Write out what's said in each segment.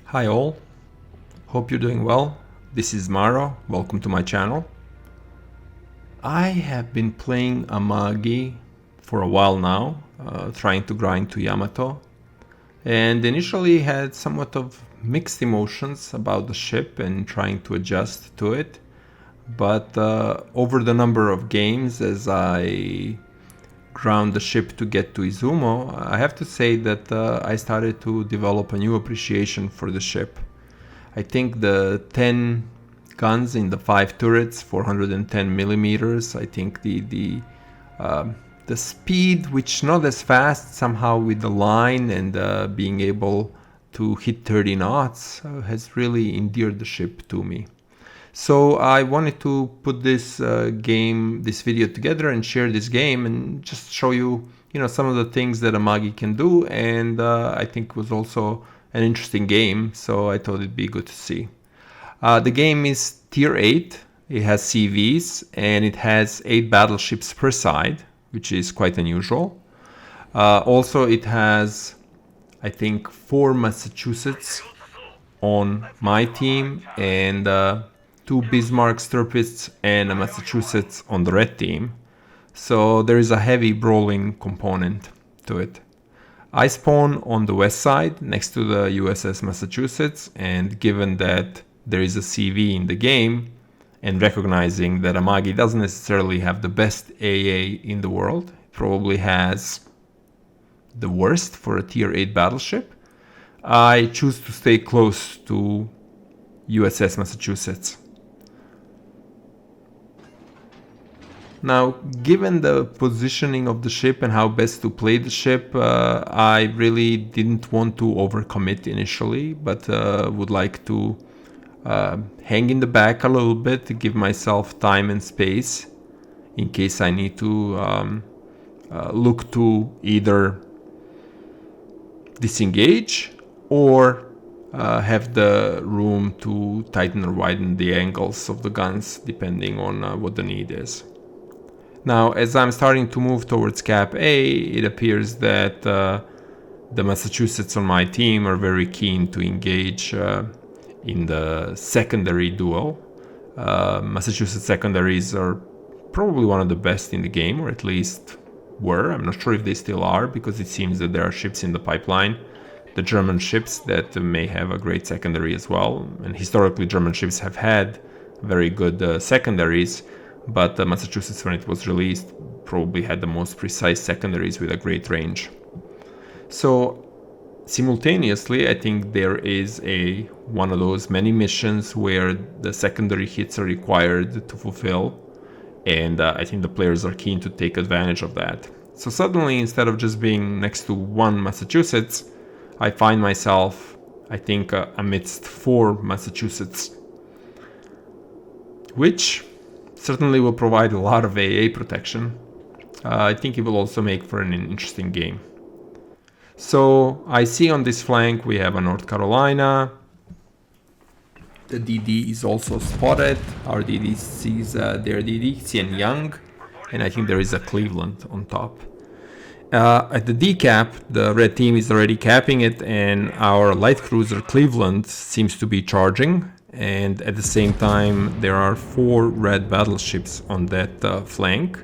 Hi all, hope you're doing well. This is Maro, welcome to my channel. I have been playing Amagi for a while now, trying to grind to Yamato, and initially had somewhat of mixed emotions about the ship and trying to adjust to it. But over the number of games as I ground the ship to get to Izumo, I have to say that I started to develop a new appreciation for the ship. I think the 10 guns in the 5 turrets, 410 millimeters. I think the speed, which not as fast somehow with the line and being able to hit 30 knots, has really endeared the ship to me. So I wanted to put this this video together and share this game and just show you, some of the things that Amagi can do. And I think it was also an interesting game, so I thought it'd be good to see. The game is tier 8, it has CVs, and it has 8 battleships per side, which is quite unusual. Also, it has, I think, 4 Massachusetts on my team, and 2 Bismarck Sturpists and a Massachusetts on the red team. So there is a heavy brawling component to it. I spawn on the west side next to the USS Massachusetts, and given that there is a CV in the game, and recognizing that Amagi doesn't necessarily have the best AA in the world, it probably has the worst for a tier 8 battleship, I choose to stay close to USS Massachusetts. Now, given the positioning of the ship and how best to play the ship, I really didn't want to overcommit initially, but would like to hang in the back a little bit to give myself time and space in case I need to look to either disengage or have the room to tighten or widen the angles of the guns depending on what the need is. Now, as I'm starting to move towards Cap A, it appears that the Massachusetts on my team are very keen to engage in the secondary duel. Massachusetts secondaries are probably one of the best in the game, or at least were. I'm not sure if they still are, because it seems that there are ships in the pipeline, the German ships, that may have a great secondary as well. And historically, German ships have had very good secondaries, but Massachusetts, when it was released, probably had the most precise secondaries with a great range. So simultaneously, I think there is one of those many missions where the secondary hits are required to fulfill, and I think the players are keen to take advantage of that. So suddenly, instead of just being next to one Massachusetts, I find myself, I think, amidst 4 Massachusetts, which certainly will provide a lot of AA protection. I think it will also make for an interesting game. So I see on this flank we have a North Carolina. The DD is also spotted. Our DD sees their DD, Xian Yang, and I think there is a Cleveland on top. At the decap, the red team is already capping it, and our light cruiser Cleveland seems to be charging. And at the same time, there are 4 red battleships on that flank.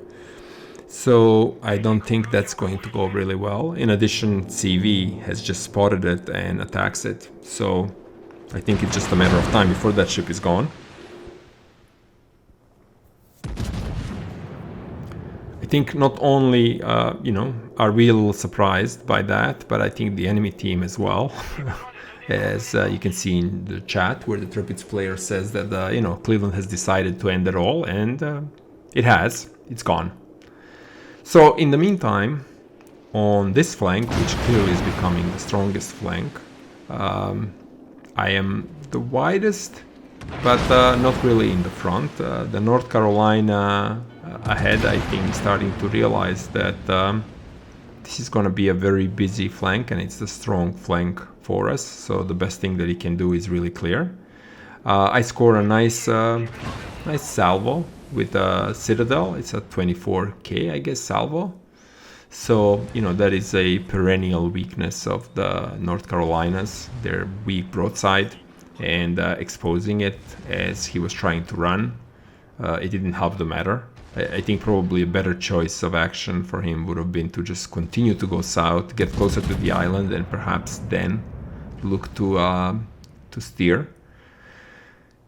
So I don't think that's going to go really well. In addition, CV has just spotted it and attacks it. So I think it's just a matter of time before that ship is gone. I think not only, are we a little surprised by that, but I think the enemy team as well. As you can see in the chat, where the Tirpitz player says that Cleveland has decided to end it all, and it has. It's gone. So in the meantime, on this flank, which clearly is becoming the strongest flank, I am the widest, but not really in the front. The North Carolina ahead, I think, starting to realize that this is going to be a very busy flank, and it's the strong flank for us. So the best thing that he can do is really clear. I score a nice salvo with a Citadel. It's a 24k, I guess, salvo. So, that is a perennial weakness of the North Carolinas, their weak broadside, and exposing it as he was trying to run, it didn't help the matter. I think probably a better choice of action for him would have been to just continue to go south, get closer to the island, and perhaps then look to steer.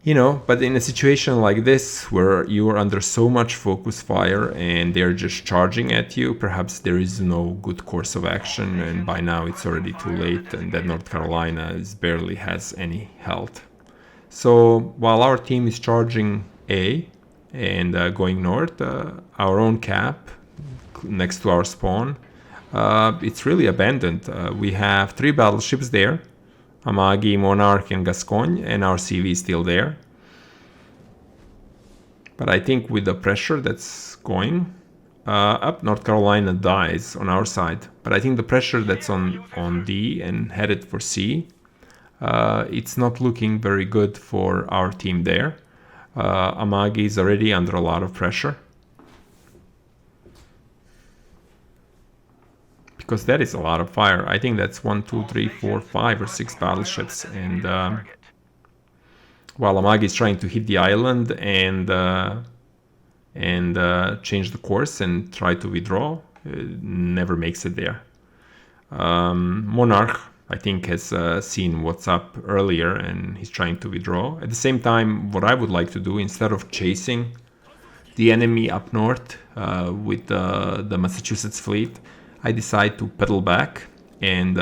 But in a situation like this, where you are under so much focus fire and they're just charging at you, perhaps there is no good course of action, and by now it's already too late, and that North Carolina barely has any health. So while our team is charging A and going north, our own cap next to our spawn, it's really abandoned. We have 3 battleships there. Amagi, Monarch, and Gascogne, and our CV is still there. But I think with the pressure that's going up, North Carolina dies on our side. But I think the pressure that's on D and headed for C, it's not looking very good for our team there. Amagi is already under a lot of pressure. Because that is a lot of fire. I think that's 1, 2, 3, 4, 5 or 6 battleships, and while Amagi is trying to hit the island and change the course and try to withdraw, never makes it there. Monarch, I think, has seen what's up earlier and he's trying to withdraw. At the same time, what I would like to do, instead of chasing the enemy up north with the Massachusetts fleet, I decide to pedal back and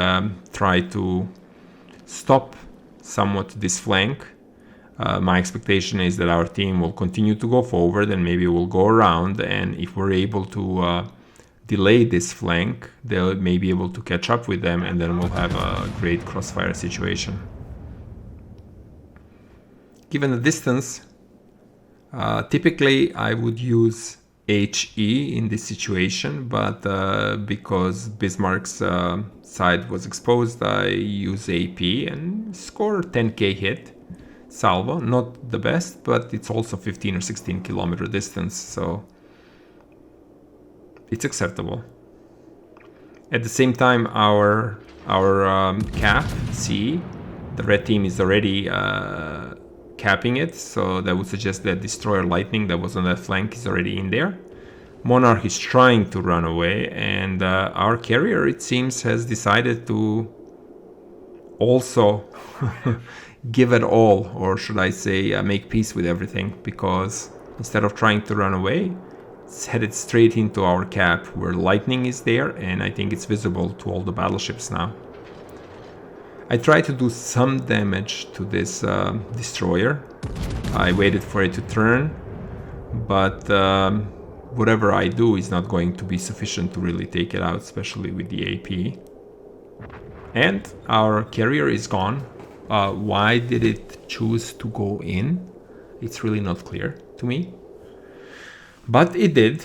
try to stop somewhat this flank. My expectation is that our team will continue to go forward and maybe we'll go around, and if we're able to delay this flank, they may be able to catch up with them, and then we'll have a great crossfire situation. Given the distance, typically I would use HE in this situation, but because Bismarck's side was exposed, I use AP and score 10k hit. Salvo, not the best, but it's also 15 or 16 kilometer distance, so it's acceptable. At the same time, our cap C, the red team is already capping it, so that would suggest that Destroyer Lightning that was on that flank is already in there. Monarch is trying to run away, and our carrier, it seems, has decided to also give it all, or should I say make peace with everything, because instead of trying to run away, it's headed straight into our cap where Lightning is there, and I think it's visible to all the battleships now. I tried to do some damage to this destroyer. I waited for it to turn, but whatever I do is not going to be sufficient to really take it out, especially with the AP. And our carrier is gone. Why did it choose to go in? It's really not clear to me. But it did.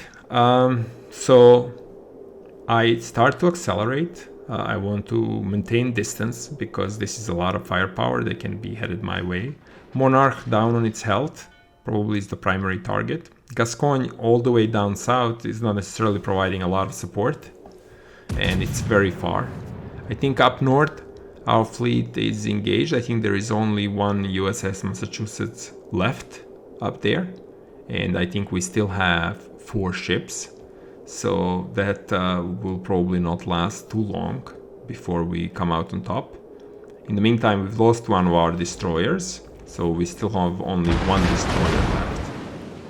So I start to accelerate. I want to maintain distance because this is a lot of firepower that can be headed my way. Monarch down on its health, probably is the primary target. Gascogne all the way down south is not necessarily providing a lot of support, and it's very far. I think up north our fleet is engaged. I think there is only one USS Massachusetts left up there, and I think we still have 4 ships. So that will probably not last too long before we come out on top. In the meantime, we've lost one of our destroyers, so we still have only 1 destroyer left,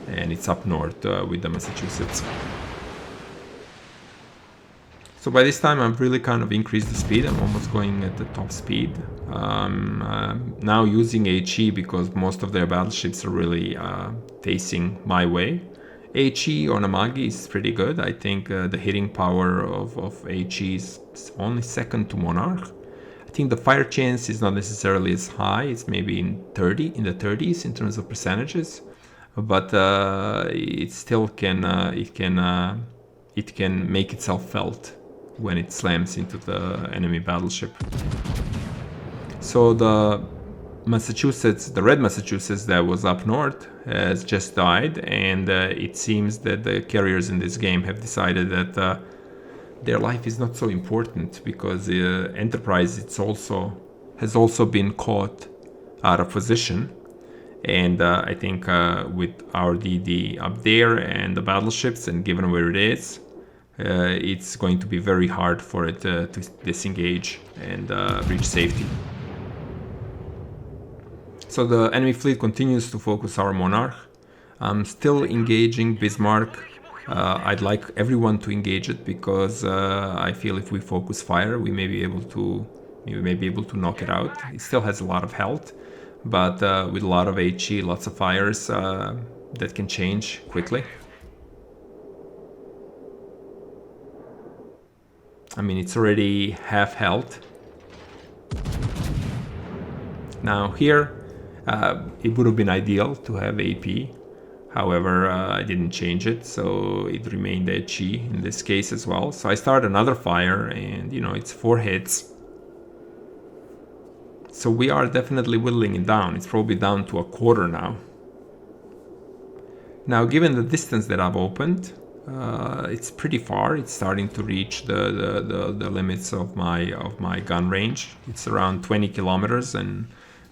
and it's up north with the Massachusetts. So by this time I've really kind of increased the speed. I'm almost going at the top speed. Now using HE because most of their battleships are really facing my way. HE on Amagi is pretty good. I think the hitting power of HE is only second to Monarch. I think the fire chance is not necessarily as high. It's maybe in the 30s in terms of percentages, but it still can it can make itself felt when it slams into the enemy battleship. So the red Massachusetts that was up north has just died, and it seems that the carriers in this game have decided that their life is not so important, because Enterprise has also been caught out of position. And I think with our DD up there and the battleships, and given where it is, it's going to be very hard for it to disengage and reach safety. So the enemy fleet continues to focus our Monarch. I'm still engaging Bismarck. I'd like everyone to engage it, because I feel if we focus fire, we may be able to knock it out. It still has a lot of health, but with a lot of HE, lots of fires, that can change quickly. I mean, it's already half health. Now here, it would have been ideal to have AP. However, I didn't change it, so it remained HE in this case as well. So I start another fire, and it's 4 hits. So we are definitely whittling it down. It's probably down to a quarter now. Now, given the distance that I've opened, it's pretty far. It's starting to reach the limits of my gun range. It's around 20 kilometers, and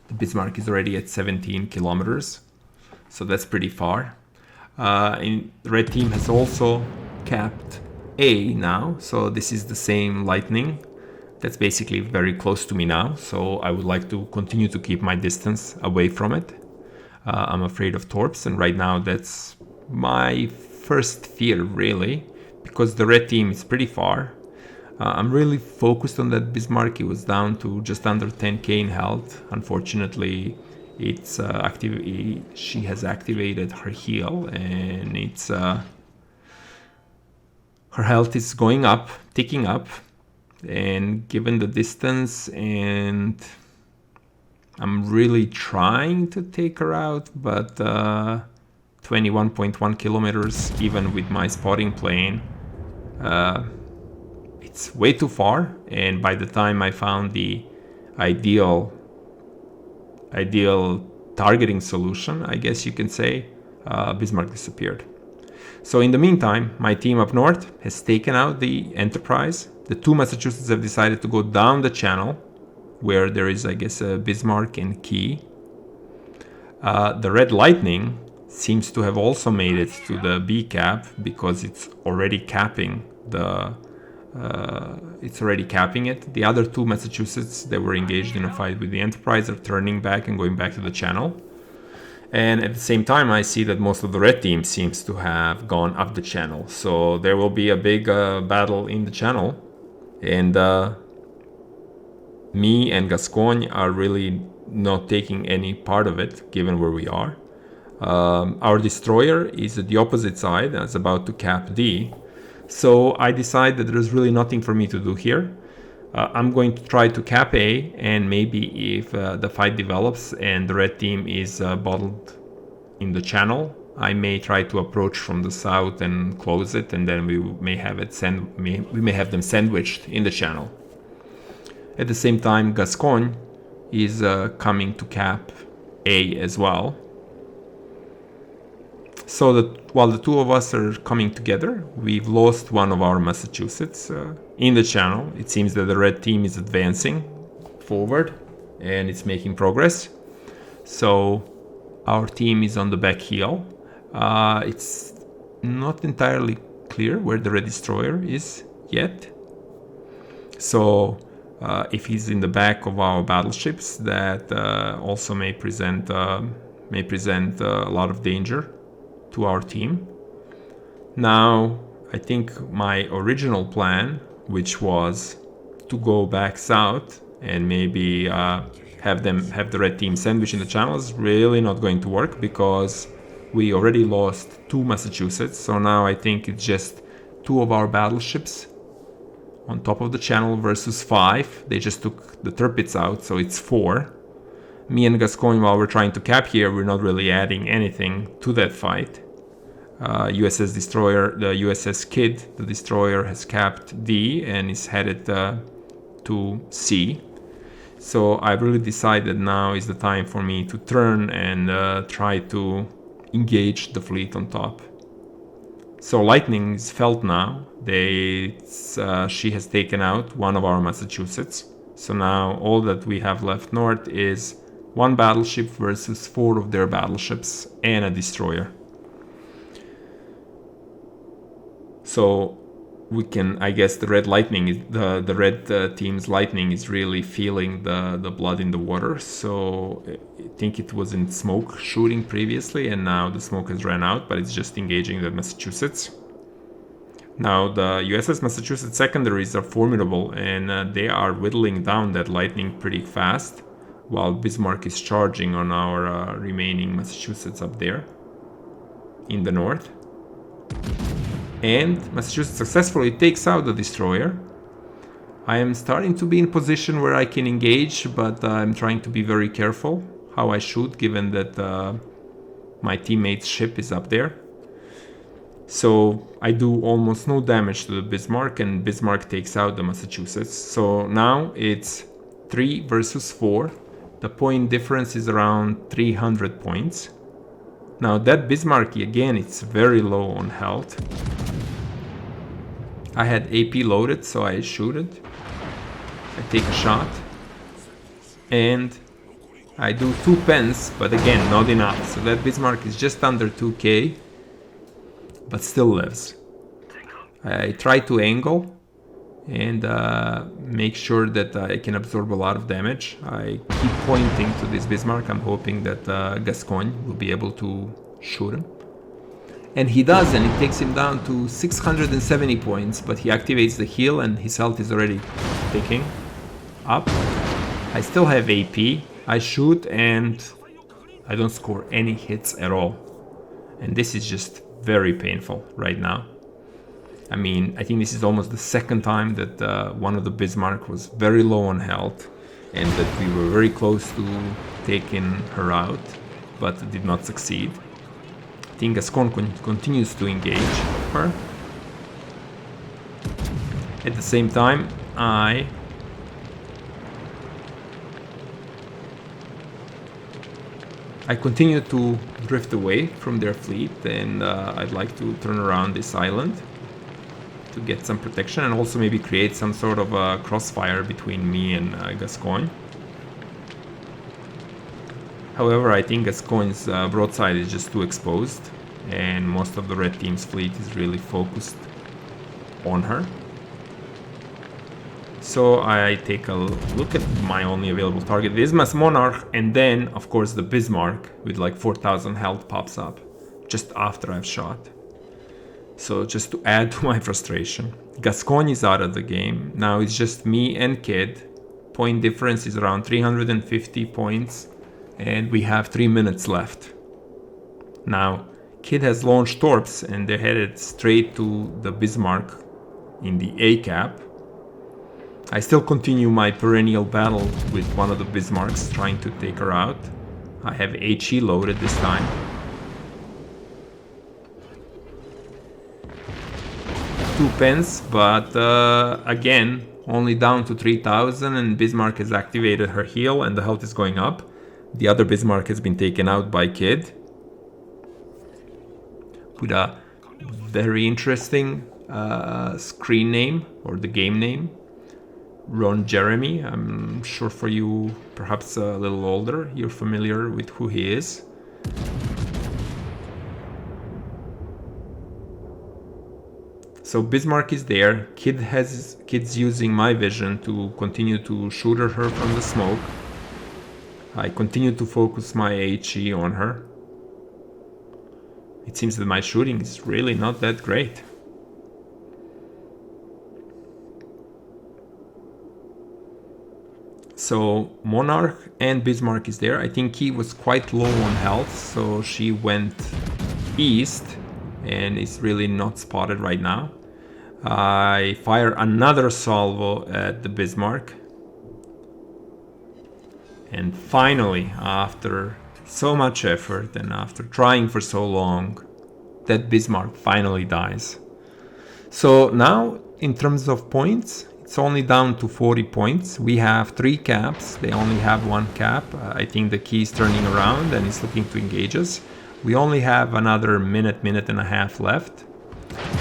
the Bismarck is already at 17 kilometers. So that's pretty far. The red team has also capped A now. So this is the same Lightning. That's basically very close to me now. So I would like to continue to keep my distance away from it. I'm afraid of torps, and right now that's my first fear, really, because the red team is pretty far. I'm really focused on that Bismarck. It was down to just under 10k in health. Unfortunately, it's she has activated her heal, and it's her health is going up, ticking up, and given the distance, and I'm really trying to take her out, but 21.1 kilometers, even with my spotting plane, it's way too far. And by the time I found the ideal targeting solution, I guess you can say, Bismarck disappeared. So in the meantime, my team up north has taken out the Enterprise. The 2 Massachusetts have decided to go down the channel, where there is, I guess, a Bismarck and Key. The red Lightning seems to have also made it to the B cap, because it's already capping it. The other 2 Massachusetts that were engaged in a fight with the Enterprise are turning back and going back to the channel. And at the same time, I see that most of the red team seems to have gone up the channel. So there will be a big battle in the channel. And me and Gascogne are really not taking any part of it, given where we are. Our destroyer is at the opposite side, and it's about to cap D. So I decide that there's really nothing for me to do here. I'm going to try to cap A, and maybe if the fight develops and the red team is bottled in the channel, I may try to approach from the south and close it, and then we may have them sandwiched in the channel. At the same time, Gascogne is coming to cap A as well. So that while the 2 of us are coming together, we've lost one of our Massachusetts in the channel. It seems that the red team is advancing forward, and it's making progress. So our team is on the back heel. It's not entirely clear where the red destroyer is yet. So if he's in the back of our battleships, that also may present a lot of danger to our team. Now, I think my original plan, which was to go back south and maybe have the red team sandwich in the channel, is really not going to work, because we already lost 2 Massachusetts. So now I think it's just 2 of our battleships on top of the channel versus 5. They just took the Tirpitz out, so it's 4. Me and Gascogne, while we're trying to cap here, we're not really adding anything to that fight. USS Destroyer, the USS Kidd, the destroyer, has capped D and is headed to C. So I really decided now is the time for me to turn and try to engage the fleet on top. So lightning is felt now. She has taken out one of our Massachusetts. So now all that we have left north is one battleship versus 4 of their battleships and a destroyer. So we can, I guess, the red lightning is the red team's lightning is really feeling the blood in the water. So I think it was in smoke shooting previously, and now the smoke has ran out, but it's just engaging the Massachusetts. Now the USS Massachusetts secondaries are formidable, and they are whittling down that lightning pretty fast, while Bismarck is charging on our remaining Massachusetts up there in the north. And Massachusetts successfully takes out the destroyer. I am starting to be in position where I can engage, but I'm trying to be very careful how I shoot, given that my teammate's ship is up there. So I do almost no damage to the Bismarck, and Bismarck takes out the Massachusetts. So now it's 3 versus 4. The point difference is around 300 points. Now that Bismarck, again, it's very low on health. I had AP loaded, so I shoot it. I take a shot. And I do 2 pens, but again, not enough. So that Bismarck is just under 2k, but still lives. I try to angle and make sure that I can absorb a lot of damage. I keep pointing to this Bismarck. I'm hoping that Gascogne will be able to shoot him. And he does, and it takes him down to 670 points, but he activates the heal and his health is already picking up. I still have AP. I shoot and I don't score any hits at all. And this is just very painful right now. I mean, I think this is almost the second time that one of the Bismarck was very low on health and that we were very close to taking her out, but did not succeed. I think Gascogne continues to engage her. At the same time, I continue to drift away from their fleet, and I'd like to turn around this island to get some protection and also maybe create some sort of a crossfire between me and Gascogne. However, I think Gascogne's broadside is just too exposed, and most of the red team's fleet is really focused on her. So I take a look at my only available target, the Isthmus Monarch, and then of course the Bismarck with like 4000 health pops up just after I've shot. So just to add to my frustration, Gascogne is out of the game. Now it's just me and Kid. Point difference is around 350 points, and we have 3 minutes left. Now Kid has launched torps and they're headed straight to the Bismarck in the A cap. I still continue my perennial battle with one of the Bismarcks, trying to take her out. I have HE loaded this time. Two pens, but again, only down to 3000, and Bismarck has activated her heal and the health is going up. The other Bismarck has been taken out by Kid with a very interesting screen name, or the game name, Ron Jeremy. I'm sure for you, perhaps a little older, you're familiar with who he is. So Bismarck is there. Kid's using my vision to continue to shoot her from the smoke. I continue to focus my HE on her. It seems that my shooting is really not that great. So Monarch and Bismarck is there. I think he was quite low on health, so she went east and is really not spotted right now. I fire another salvo at the Bismarck. And finally, after so much effort and after trying for so long, that Bismarck finally dies. So now, in terms of points, it's only down to 40 points. We have 3 caps. They only have 1 cap. I think the key is turning around and is looking to engage us. We only have another minute and a half left.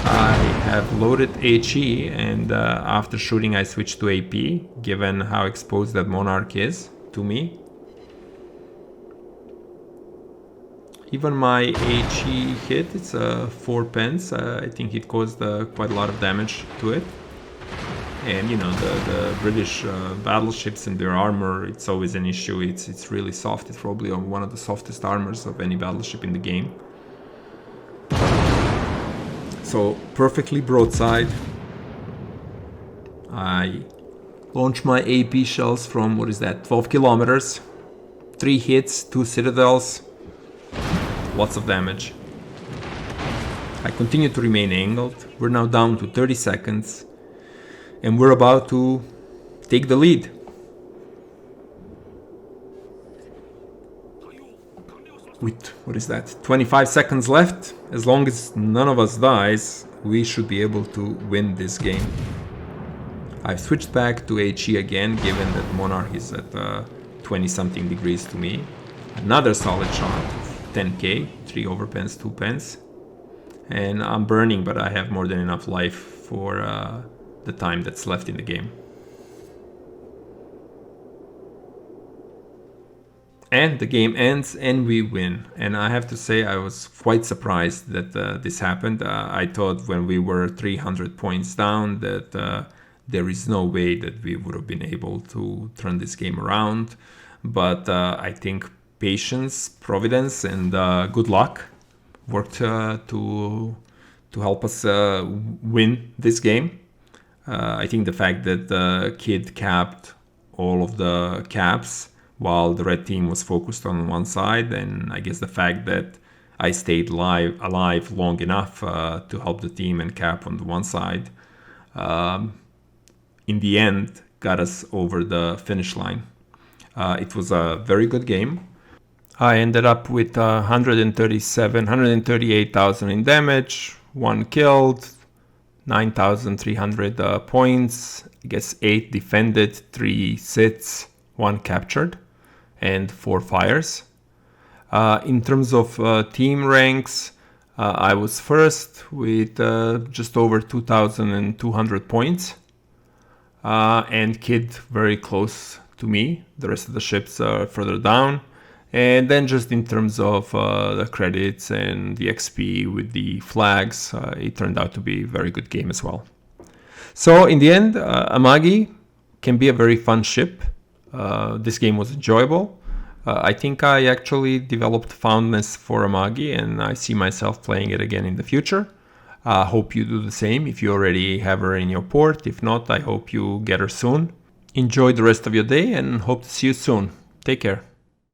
I have loaded HE, and after shooting I switched to AP, given how exposed that Monarch is to me. Even my HE hit, it's 4 pence. I think it caused quite a lot of damage to it. And you know, the British battleships and their armor, it's always an issue. It's really soft. It's probably one of the softest armors of any battleship in the game. So perfectly broadside. I launch my AP shells from, what is that, 12 kilometers. 3 hits, 2 citadels. Lots of damage. I continue to remain angled. We're now down to 30 seconds. And we're about to take the lead. With, what is that, 25 seconds left. As long as none of us dies, we should be able to win this game. I've switched back to HE again, given that Monarch is at 20 something degrees to me. Another solid shot, 10k, 3 over pence, 2 pence. And I'm burning, but I have more than enough life for the time that's left in the game. And the game ends and we win. And I have to say I was quite surprised that this happened. I thought when we were 300 points down that there is no way that we would have been able to turn this game around. But I think patience, providence, and good luck worked to help us win this game. I think the fact that the kid capped all of the caps while the red team was focused on one side, and I guess the fact that I stayed alive long enough to help the team and cap on the one side, in the end got us over the finish line. It was a very good game. I ended up with 138,000 in damage, 1 killed, 9,300 points, I guess 8 defended, 3 sits, 1 captured, and 4 fires. In terms of team ranks, I was first with just over 2,200 points, and Kid very close to me. The rest of the ships are further down. And then just in terms of the credits and the XP with the flags, it turned out to be a very good game as well. So in the end, Amagi can be a very fun ship. This game was enjoyable. I think I actually developed fondness for Amagi, and I see myself playing it again in the future. Hope you do the same if you already have her in your port. If not, I hope you get her soon. Enjoy the rest of your day and hope to see you soon. Take care.